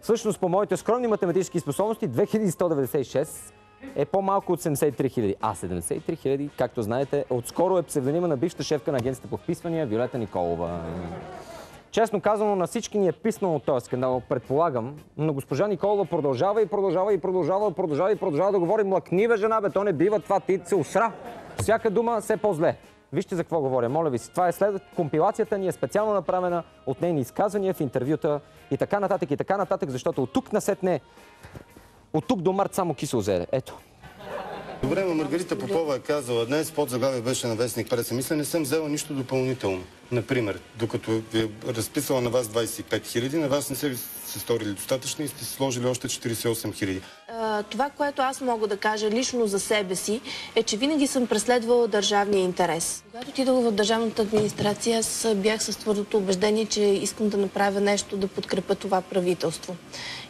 Всъщност, по моите скромни математически способности, 2196 е по-малко от 73 хиляди. А 73 хиляди, както знаете, отскоро е псевдонима на бившата шефка на агенцията по вписвания Виолета Николова. Честно казано, на всички ни е писнало от този скандал, предполагам, но госпожа Николова продължава да говори: млъкни бе, жена, бе, то не бива това, ти се усра. Всяка дума все по-зле. Вижте за какво говоря, моля ви си. Това е след компилацията ни е специално направена от нейни изказвания в интервюта и така нататък, защото от тук насетне, от тук до март само кисело зеле. Ето. Добре, но Маргарита Попова е казала днес, под заглавие беше на вестник Преса. Мисля, не съм взела нищо допълнително. Например, докато ви е разписала на вас 25 хиляди, на вас не се ви се сторили достатъчно и сте сложили още 48 хиляди. Това, което аз мога да кажа лично за себе си, е, че винаги съм преследвала държавния интерес. Когато отидох в държавната администрация, аз бях с твърдото убеждение, че искам да направя нещо да подкрепя това правителство.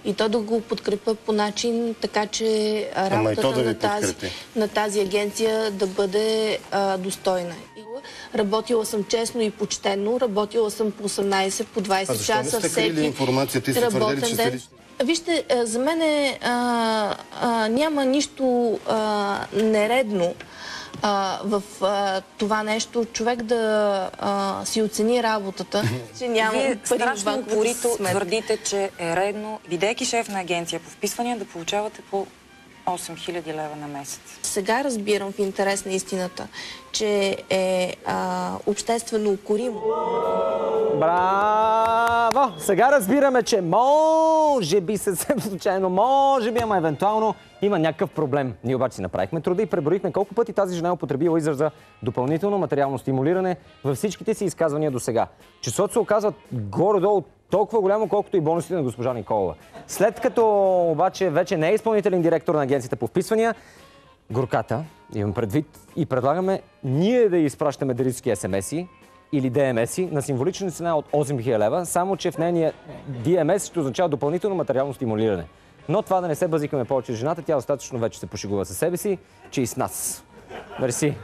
И то да го подкрепя по начин, така че работата на тази агенция да бъде достойна. Работила съм честно и почтенно, работила съм по 18, по 20 часа всеки работен ден. Вижте, за мен няма нищо нередно в това нещо. Човек да си оцени работата, че няма пари. Вие страшно упорито твърдите, че е редно, бидейки шеф на агенция по вписвания, да получавате по 8000 лева на месец. Сега разбирам в интерес на истината, че е обществено укоримо. Браво! Сега разбираме, че може би съвсем случайно, може би, ама евентуално има някакъв проблем. Ние обаче си направихме труда и преброихме колко пъти тази жена е употребила израза допълнително материално стимулиране във всичките си изказвания до сега. Числото се оказва горе-долу толкова голямо, колкото и бонусите на госпожа Николова. След като обаче вече не е изпълнителен директор на агенцията по вписвания, горката, имам предвид, и предлагаме ние да изпращаме дарически СМС-и или ДМС-и на символична цена от 8000 лева, само че в нейния ДМС ще означава допълнително материално стимулиране. Но това да не се базикаме повече с жената, тя достатъчно вече се пошегува със себе си, че и с нас. Мерси.